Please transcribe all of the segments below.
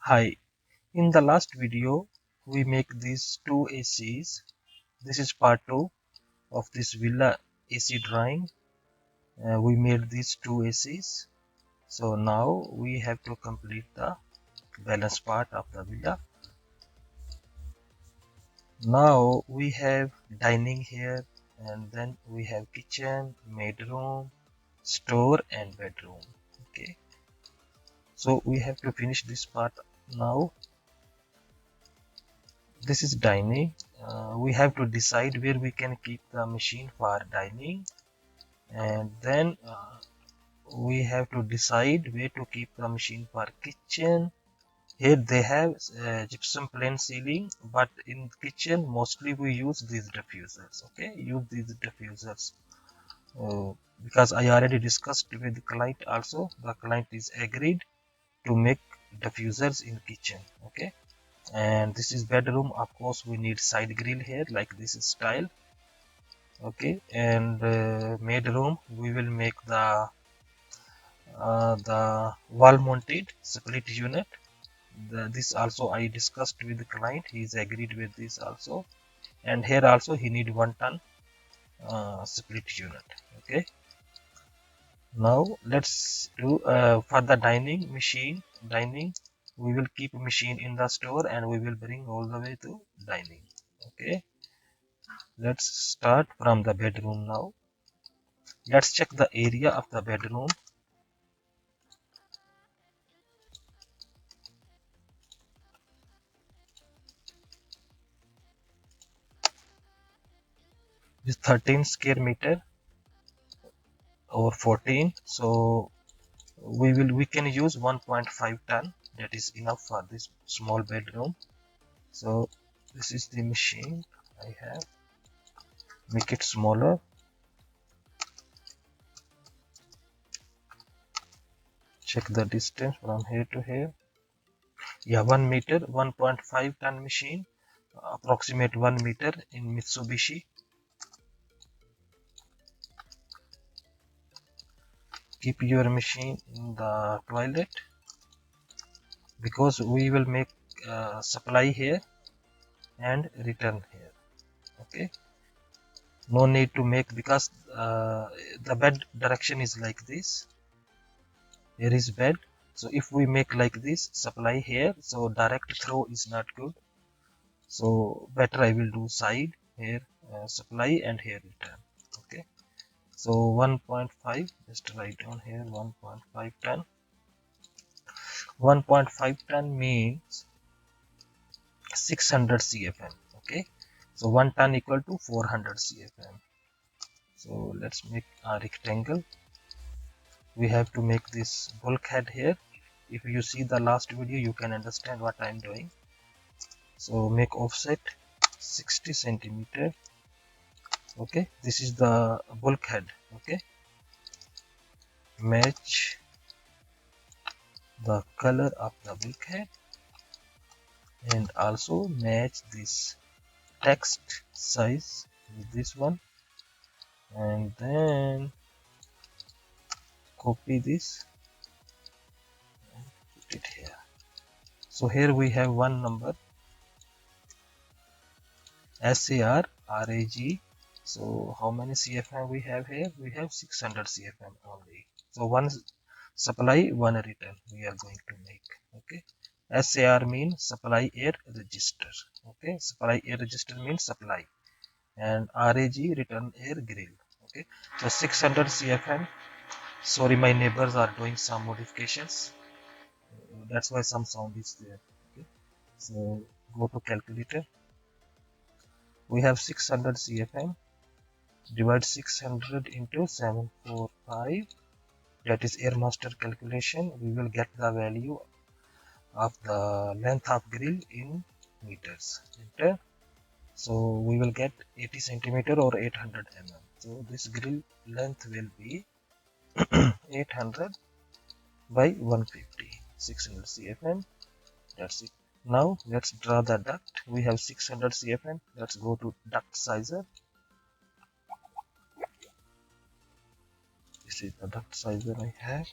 Hi, in the last video we make these two ACs. This is part 2 of this villa AC drawing. We made these two ACs. So now we have to complete the balance part of the villa. Now we have dining here, and then we have kitchen, maid room, store and bedroom. Okay, so we have to finish this part now. This is dining. We have to decide where we can keep the machine for dining, and then we have to decide where to keep the machine for kitchen. Here they have gypsum plain ceiling, but in kitchen mostly we use these diffusers. Okay, use these diffusers uh, because I already discussed with the client also. The client is agreed to make diffusers in kitchen. Okay, and this is bedroom. Of course we need side grill here like this style. Okay, and maid room we will make the wall mounted split unit. This also I discussed with the client, he is agreed with this also. And here also he need 1 ton split unit. Okay, now let's do for the dining we will keep machine in the store and we will bring all the way to dining. Okay, let's start from the bedroom now. Let's check the area of the bedroom. This 13 square meter or 14, so we can use 1.5 ton. That is enough for this small bedroom. So this is the machine I have. Make it smaller. Check the distance from here to here. Yeah, 1 meter, 1.5 ton machine, approximate 1 meter in Mitsubishi. Keep your machine in the toilet because we will make supply here and return here. Okay, no need to make because the bed direction is like this. Here is bed, so if we make like this supply here, so direct throw is not good, so better I will do side here, supply and here return. Okay, so 1.5, just write down here 1.5 ton. 1.5 ton means 600 cfm. Okay, so 1 ton equal to 400 cfm. So let's make a rectangle. We have to make this bulkhead here. If you see the last video you can understand what I am doing. So make offset 60 centimeter. Okay, this is the bulkhead. Okay, match the color of the bulkhead and also match this text size with this one, and then copy this and put it here. So here we have one number SAR RAG. So how many CFM we have here? We have 600 CFM only. So one supply, one return we are going to make. Okay, SAR means supply air register. Okay, supply air register means supply, and RAG return air grill. Okay, so 600 CFM. Sorry, my neighbors are doing some modifications. That's why some sound is there. Okay, so go to calculator. We have 600 CFM. Divide 600 into 745. That is air master calculation. We will get the value of the length of grill in meters. Enter. So we will get 80 centimeter or 800 mm. So this grill length will be 800 by 150, 600 cfm. That's it. Now let's draw the duct. We have 600 cfm. Let's go to duct sizer. This is the duct sizer I have.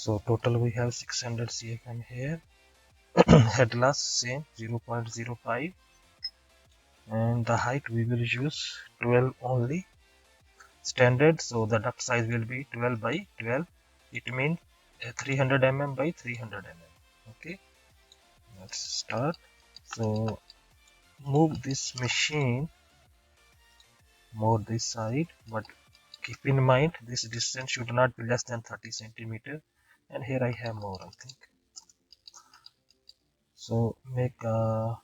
So total we have 600 cfm here. Head loss same 0.05, and the height we will use 12 only standard, so the duct size will be 12 by 12. It means 300 mm by 300 mm. Okay, let's start. So move this machine more this side, but keep in mind this distance should not be less than 30 centimeter, and here I have more, I think. So make a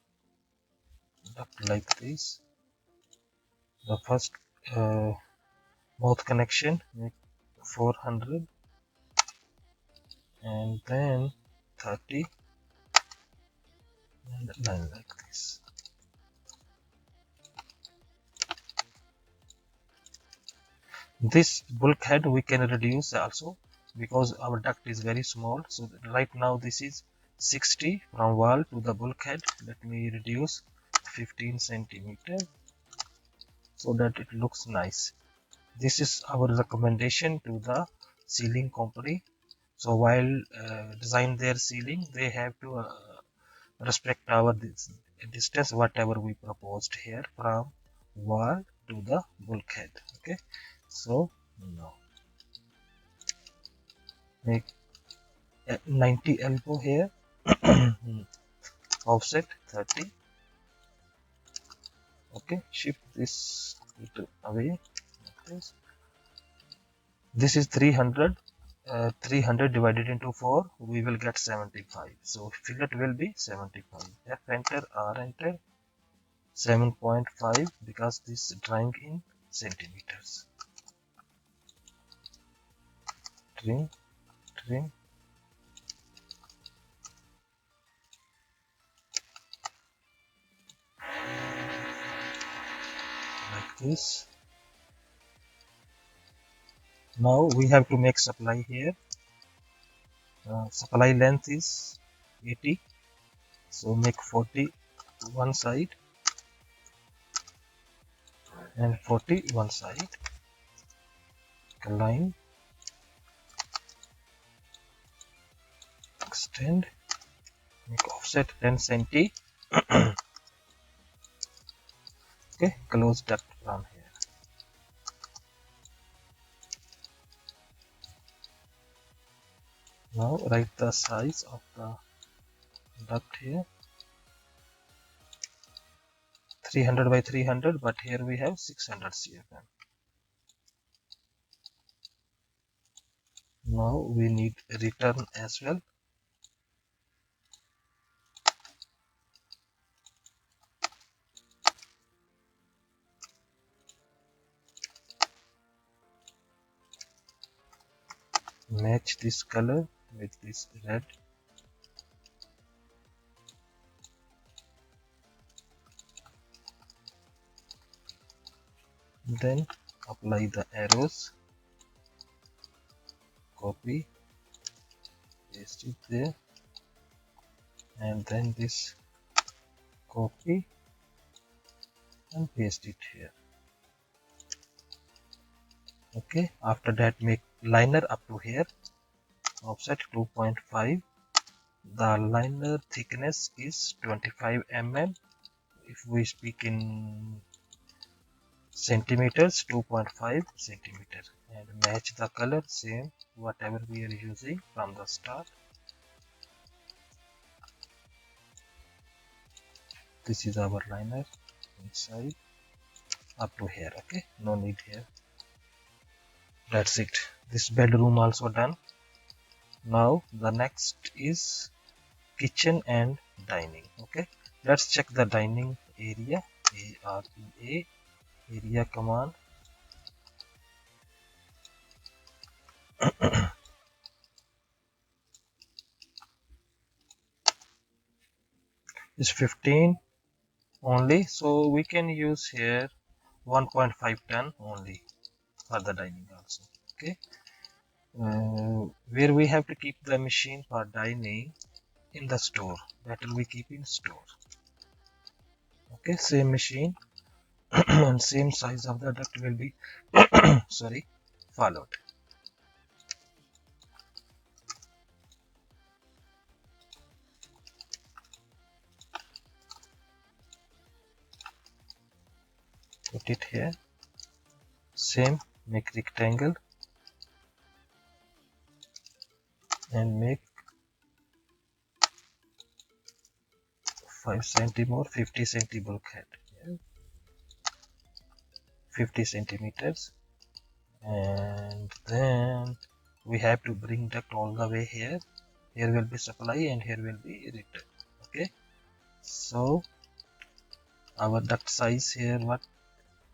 duct like this. The first mouth connection make 400, and then 30, and 9 like this. This bulkhead we can reduce also because our duct is very small. So right now this is 60 from wall to the bulkhead. Let me reduce 15 centimeter so that it looks nice. This is our recommendation to the ceiling company. So while design their ceiling, they have to respect our distance whatever we proposed here from wall to the bulkhead. Okay, so now make 90 elbow here. Offset 30. Okay, shift this little away like this. This is 300. 300 divided into 4, we will get 75. So fillet will be 75. F enter, R enter, 7.5 because this drawing in centimeters. Trim, trim. Like this. Now we have to make supply here. Supply length is 80. So make 40 one side and 40 one side. Line, extend, make offset 10 cm. Okay, close duct from here. Now write the size of the duct here. 300 by 300, but here we have 600 cfm. Now we need return as well. Match this color with this red. Then apply the arrows. Copy, paste it there, and then this copy and paste it here. Okay, after that make liner up to here, offset 2.5. The liner thickness is 25 mm. If we speak in centimeters, 2.5 centimeter, and match the color same whatever we are using from the start. This is our liner inside up to here. Okay, no need here. That's it. This bedroom also done. Now the next is kitchen and dining. Okay, let's check the dining area. AREA, area command. Is 15 only, so we can use here 1.5 ton only for the dining also. Okay, where we have to keep the machine for dining in the store, better we keep in store. Okay, same machine and same size of the duct will be sorry, followed. put it here. Same, make rectangle and make 5 cm more, 50 cm bulkhead. Yeah. 50 centimeters, and then we have to bring duct all the way here. Here will be supply and here will be return. Okay, so our duct size here, what,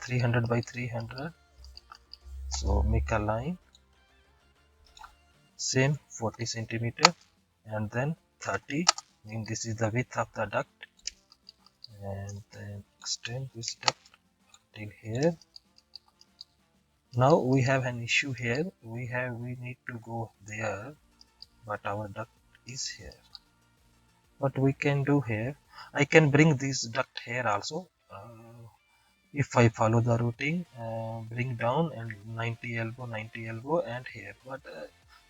300 by 300. So make a line, same 40 centimeter, and then 30, mean this is the width of the duct, and then extend this duct till here. Now we have an issue here. We need to go there, but our duct is here. What we can do here, I can bring this duct here also. If I follow the routing, bring down and 90 elbow, 90 elbow, and here. But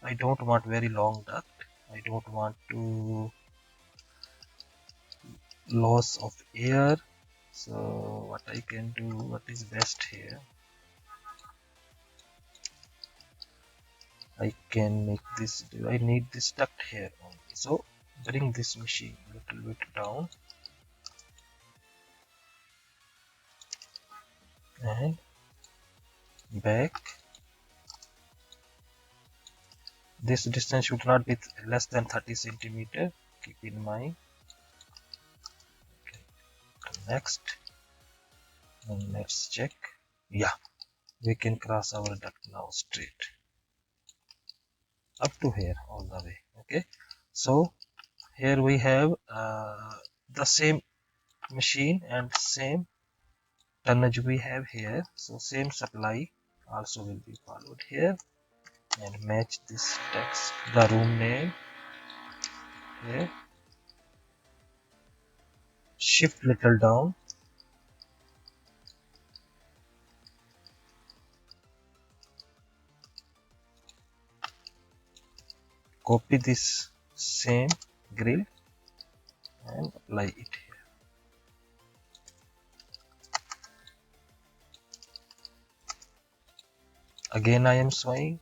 I don't want very long duct. I don't want to loss of air. So what I can do, what is best here, I can make this. I need this duct here only. So bring this machine a little bit down and back. This distance should not be less than 30 centimeter. Keep in mind. Okay. Next, and let's check. Yeah, we can cross our duct now straight up to here all the way. Okay, so here we have the same machine and same tonnage we have here. So same supply also will be followed here, and match this text, the room name here. Shift little down, copy this same grill and apply it here. Again I am saying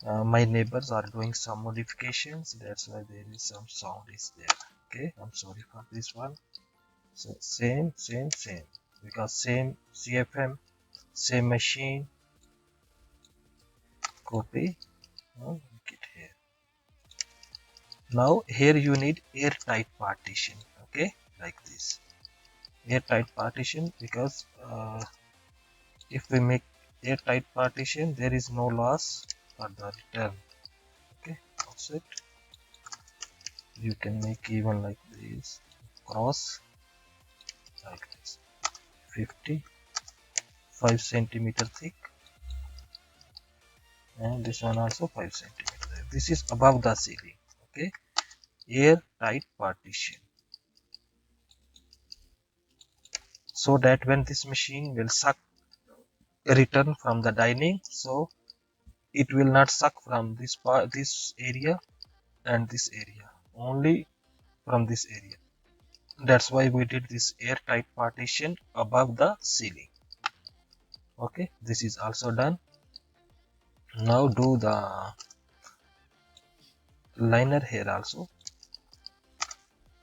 my neighbors are doing some modifications, that's why there is some sound is there. Okay, I'm sorry for this one. So same, because same CFM, same machine, copy, make it here. Now here you need airtight partition. Okay, like this airtight partition, because if we make airtight partition, there is no loss for the return. Okay, offset. You can make even like this, cross like this, 55 centimeter thick, and this one also 5 centimeter. This is above the ceiling. Okay, airtight partition, so that when this machine will suck return from the dining, so it will not suck from this part, this area and this area, only from this area. That's why we did this airtight partition above the ceiling. Okay, this is also done. Now do the liner here also,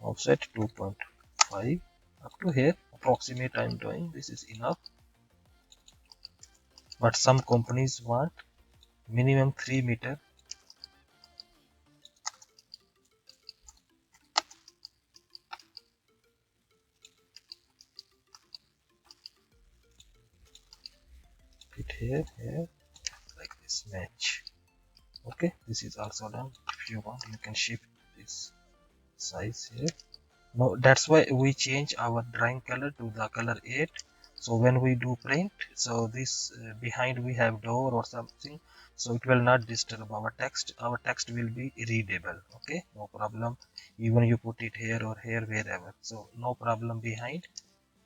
offset 2.5 up to here, approximate I'm doing, this is enough, but some companies want minimum 3 meter. Put here, like this, match. Okay, this is also done. If you want, you can shift this size here. Now that's why we change our drawing color to the color 8. So when we do print, so this behind we have door or something, so it will not disturb our text. Our text will be readable. Okay, no problem. Even you put it here or here, wherever, so no problem behind.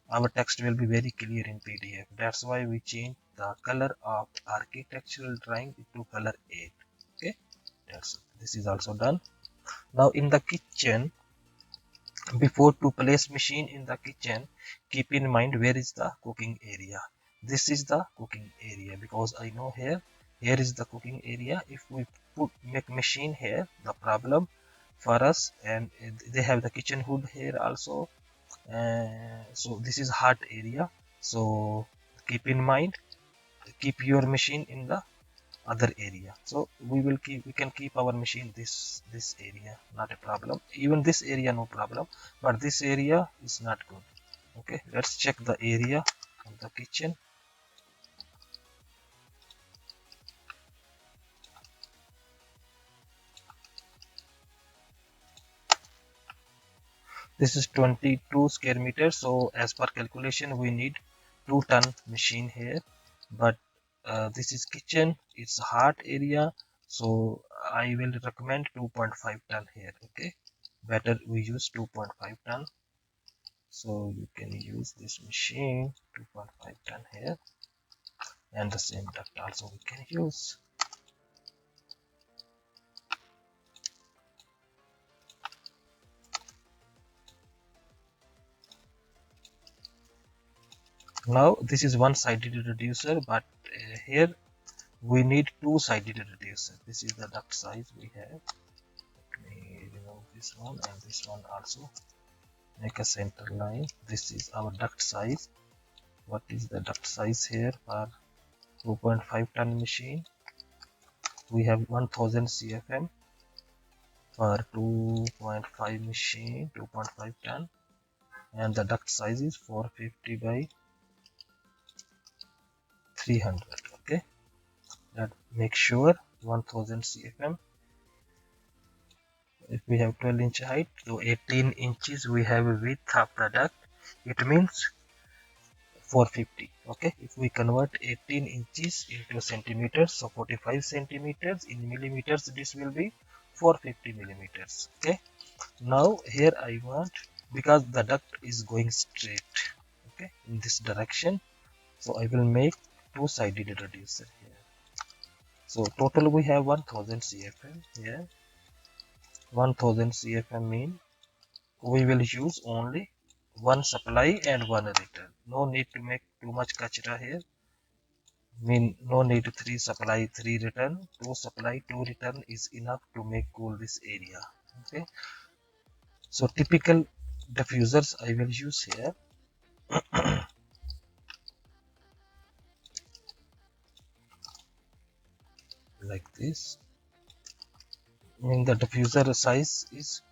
Our text will be very clear in PDF. That's why we change the color of architectural drawing to color 8. Okay, this is also done. Now in the kitchen, Before to place machine in the kitchen, keep in mind where is the cooking area. This is the cooking area, because I know here is the cooking area. If we make machine here, the problem for us, and they have the kitchen hood here also. So this is hot area. So keep in mind, keep your machine in the other area. So we can keep our machine this area, not a problem. Even this area no problem, but this area is not good. Okay, let's check the area of the kitchen. This is 22 square meters. So as per calculation we need 2-ton machine here, but this is kitchen, it's hot area, so I will recommend 2.5 ton here. Okay, better we use 2.5 ton. So you can use this machine 2.5 ton here, and the same duct also we can use. Now this is one-sided reducer, but here we need two-sided reducer. This is the duct size we have. Let me remove this one and this one also. Make a center line. This is our duct size. What is the duct size here for 2.5 ton machine? We have 1000 CFM for 2.5 machine, 2.5 ton, and the duct size is 450 by 300. Okay, that make sure 1000 CFM. If we have 12-inch height, so 18 inches we have a width of the duct, it means 450. Okay, if we convert 18 inches into centimeters, so 45 centimeters in millimeters, this will be 450 millimeters. Okay, now here I want, because the duct is going straight, okay, in this direction, so I will make two-sided reducer here. So total we have 1000 CFM here. 1000 CFM mean we will use only one supply and one return. No need to make too much kachra here. Mean no need three supply, three return. Two supply, two return is enough to make cool this area. Okay. So typical diffusers I will use here. Like this. Mean the diffuser size is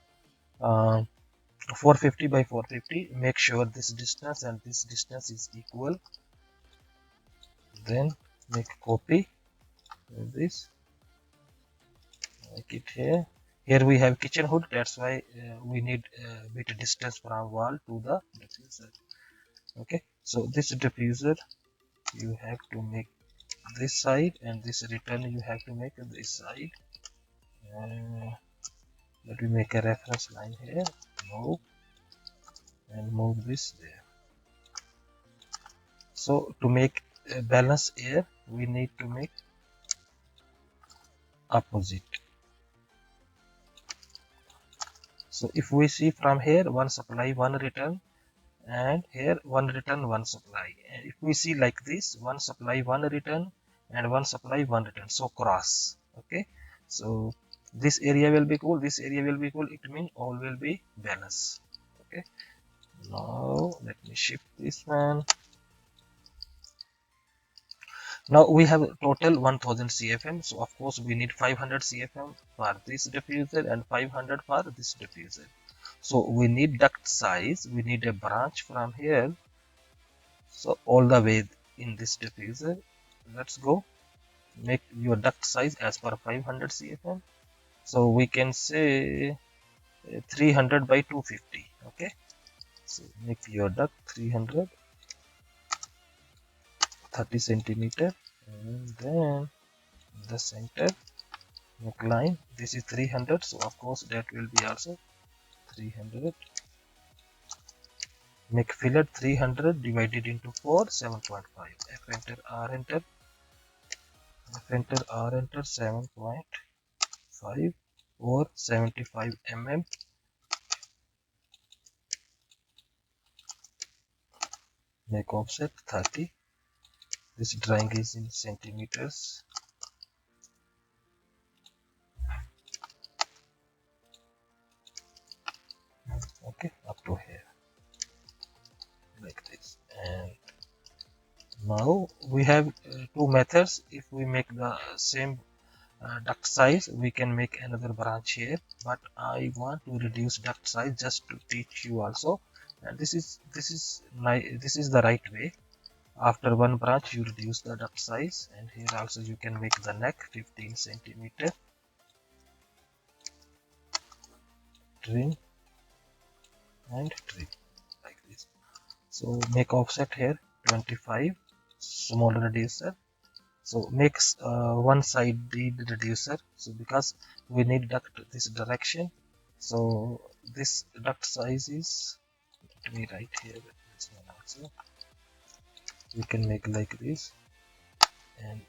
450 by 450. Make sure this distance and this distance is equal. Then make copy of this. Make it here. Here we have kitchen hood. That's why we need a bit distance from wall to the diffuser. Okay. So this diffuser you have to make this side, and this return you have to make this side. Let me make a reference line here. Move and move this there. So to make balance air, we need to make opposite. So if we see from here, one supply, one return, and here one return, one supply. And if we see like this, one supply, one return, and one supply, one return. So cross. Okay. So this area will be cool, this area will be cool. It means all will be balance. Okay. Now let me shift this one. Now we have total 1000 CFM. So of course we need 500 CFM for this diffuser and 500 for this diffuser. So we need duct size. We need a branch from here. So all the way in this diffuser. Let's go. Make your duct size as per 500 CFM. So we can say 300 by 250. Okay. So make your duct 300, 30 centimeter, and then the center make line. This is 300, so of course that will be also 300. Make fillet 300 divided into 4, 7.5. F enter, R enter, F enter, R enter, 7.5 or 75 mm. make offset 30. This drawing is in centimeters. Okay, up to here, like this. And now we have two methods. If we make the same duct size, we can make another branch here, but I want to reduce duct size just to teach you also. And this is the right way. After one branch you reduce the duct size, and here also you can make the neck 15 centimeter, trim and trim, like this. So make offset here 25, small reducer. So makes one side the reducer, so because we need duct this direction, so this duct size is, let me write here this one also. We can make like this and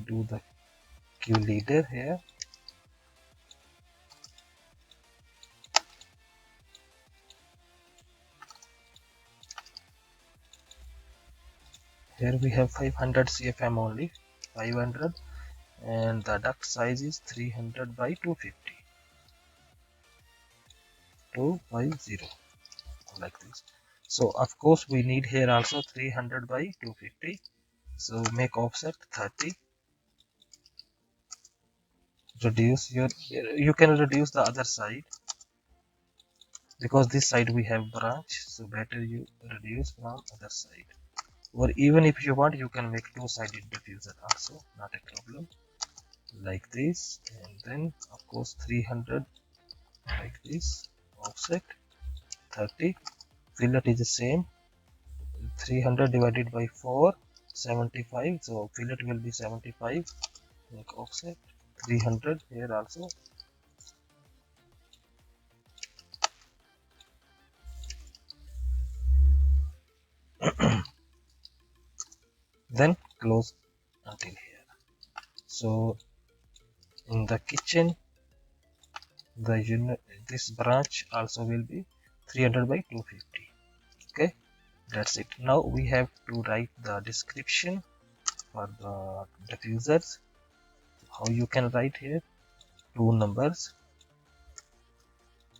do the Q leader here. Here we have 500 cfm only, 500, and the duct size is 300 by 250, 250, like this. So of course we need here also 300 by 250. So make offset 30. Reduce your, you can reduce the other side because this side we have branch, so better you reduce from other side. Or even if you want, you can make two-sided diffuser also, not a problem, like this. And then of course 300, like this, offset 30. Fillet is the same, 300 divided by 4, 75. So fillet will be 75. Make offset 300 here also. Then close until here. So in the kitchen, the unit, this branch also will be 300 by 250. Okay, that's it. Now we have to write the description for the diffusers. How you can write here? Two numbers,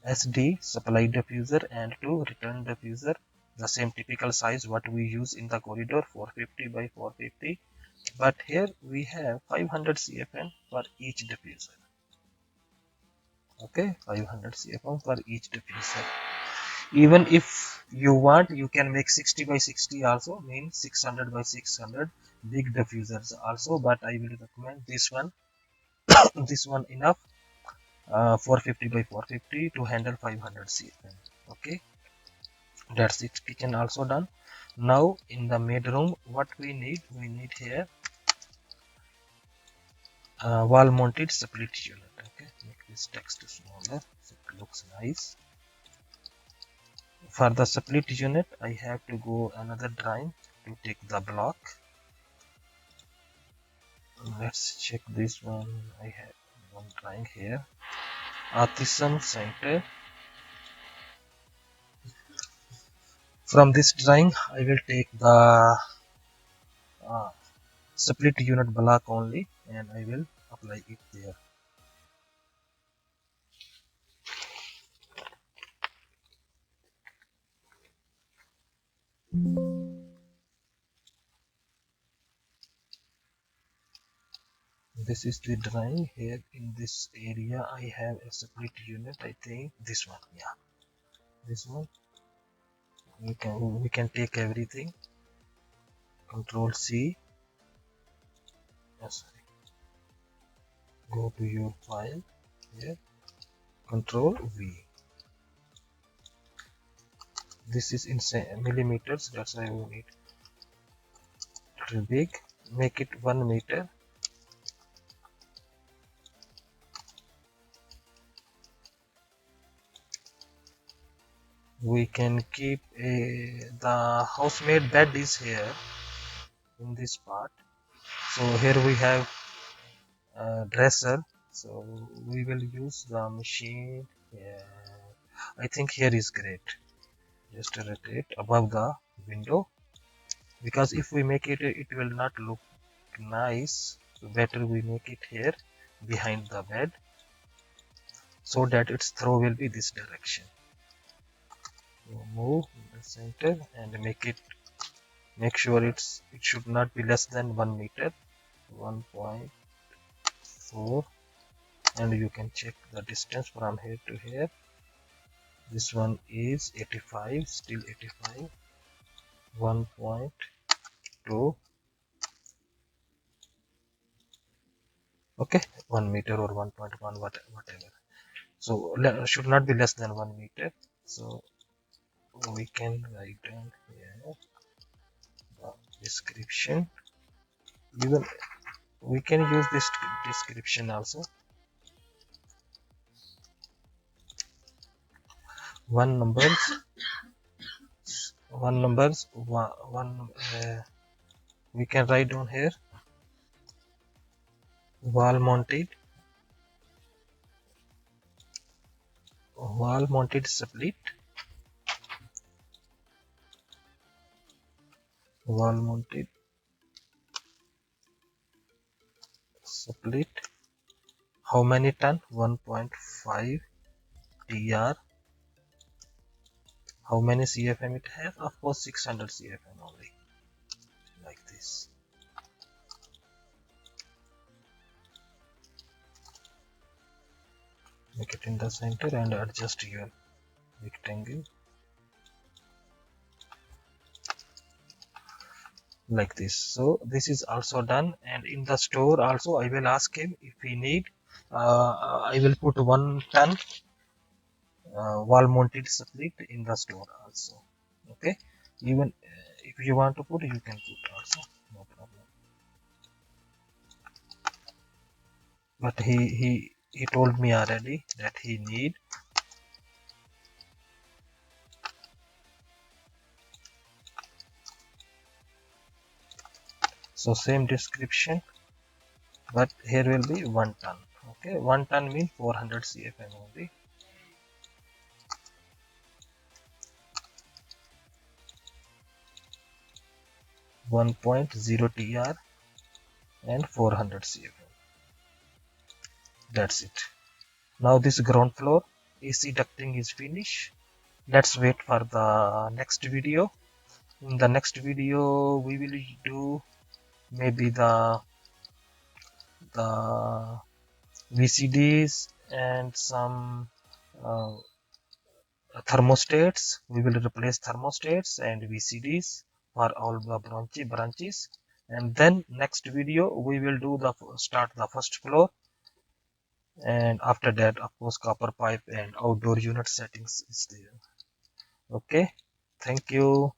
SD supply diffuser and two return diffuser, the same typical size what we use in the corridor, 450 by 450, but here we have 500 cfm for each diffuser. Okay, 500 cfm for each diffuser. Even if you want, you can make 60 by 60 also, means 600 by 600 big diffusers also, but I will recommend this one. This one enough, 450 by 450 to handle 500 cfm. Okay, that's it. Kitchen also done. Now in the maid room, what we need here wall mounted split unit. Okay, make this text smaller so it looks nice. For the split unit, I have to go another drawing to take the block. Let's check this one. I have one drawing here. Artisan center. From this drawing, I will take the uh, split unit block only, and I will apply it there. This is the drawing. Here in this area I have a split unit. I think this one, yeah, this one. We can take everything. Control C. Yes, go to your file here. Control V. This is in millimeters. That's why we need little big. Make it 1 meter. We can keep the housemaid bed is here in this part. So here we have a dresser. So we will use the machine. Yeah, I think here is great. Just rotate above the window. because if we make it, it will not look nice. So better we make it here behind the bed, so that its throw will be this direction. So move in the center and make sure it should not be less than 1 meter, 1.4, and you can check the distance from here to here. This one is 85, still 85, 1.2, okay, 1 meter or 1.1, whatever. So should not be less than 1 meter. So we can write down here the description. Even we can use this description also. One numbers, we can write down here wall mounted split, wall mounted split. How many ton? 1.5 TR. How many CFM it has? Of course 600 CFM only, like this. Make it in the center and adjust your rectangle like this. So this is also done, and in the store also I will ask him if he need, I will put 1 ton wall mounted split in the store also. Okay, even if you want to put, you can put also, no problem. But he told me already that he need. So same description, but here will be 1 ton. Okay, 1 ton means 400 CFM only. .0 TR and 400 CFM. That's it. Now this ground floor AC ducting is finished. Let's wait for the next video. In the next video we will do maybe the VCDs and some uh, thermostats. We will replace thermostats and VCDs for all the branches. And then next video we will do the start the first floor, and after that of course copper pipe and outdoor unit settings is there. Okay, thank you.